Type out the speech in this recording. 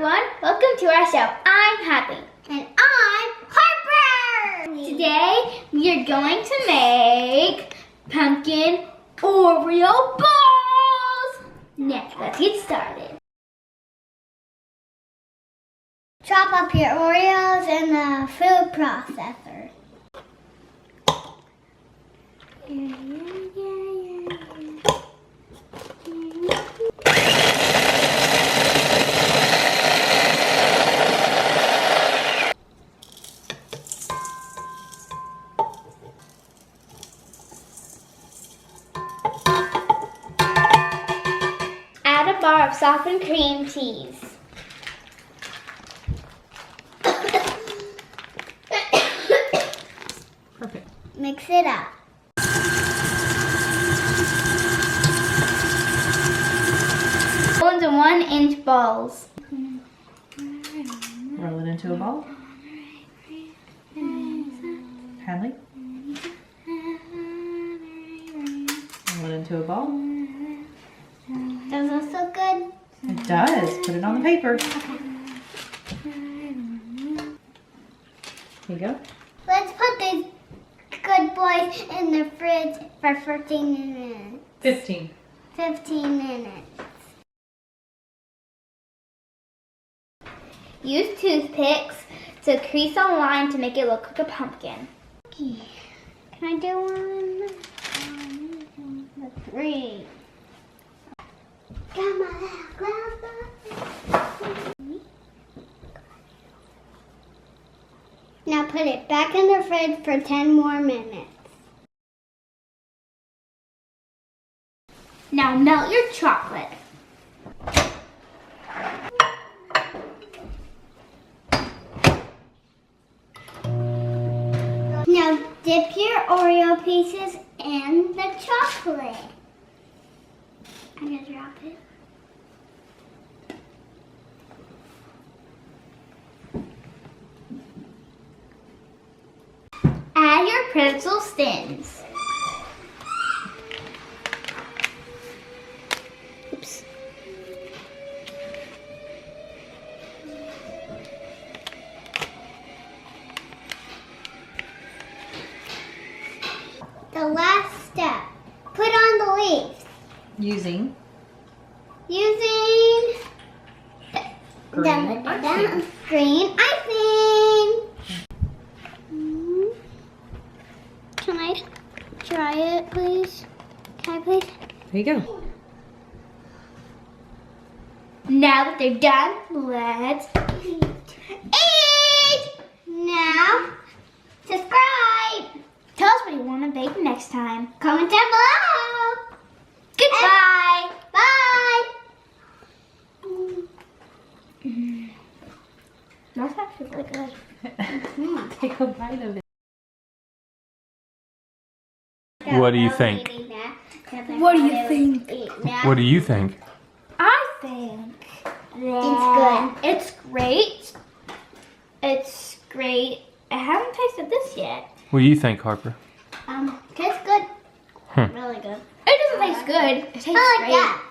everyone, welcome to our show. I'm Happy. And I'm Harper! Today, we are going to make pumpkin Oreo balls! Next, let's get started. Chop up your Oreos in the food processor. Add a bar of softened cream cheese. Perfect. Mix it up. Roll into 1-inch balls. Roll it into a ball. Hanley. Roll it into a ball. Does this look good? It does. Put it on the paper. Here you go. Let's put these good boys in the fridge for 15 minutes. 15. 15 minutes. Use toothpicks to crease a line to make it look like a pumpkin. Can I do one? 3. Got my glass. Now put it back in the fridge for 10 more minutes. Now melt your chocolate. Now dip your Oreo pieces in the chocolate. I'm gonna drop it. Add your pretzel stems. Oops. The last step. Put on the leaves. Using Green icing. Green icing. Can I try it, please? Can I please? There you go. Now that they're done, let's eat! Now, subscribe. Tell us what you want to bake next time. Comment down below. Goodbye! Bye. That's actually really good. Take a bite of it. What do you think? What do you think? What do you think? I think that it's great. It's great. I haven't tasted this yet. What do you think, Harper? Tastes good. Hmm. Really good. It doesn't taste good. It tastes I like great. that.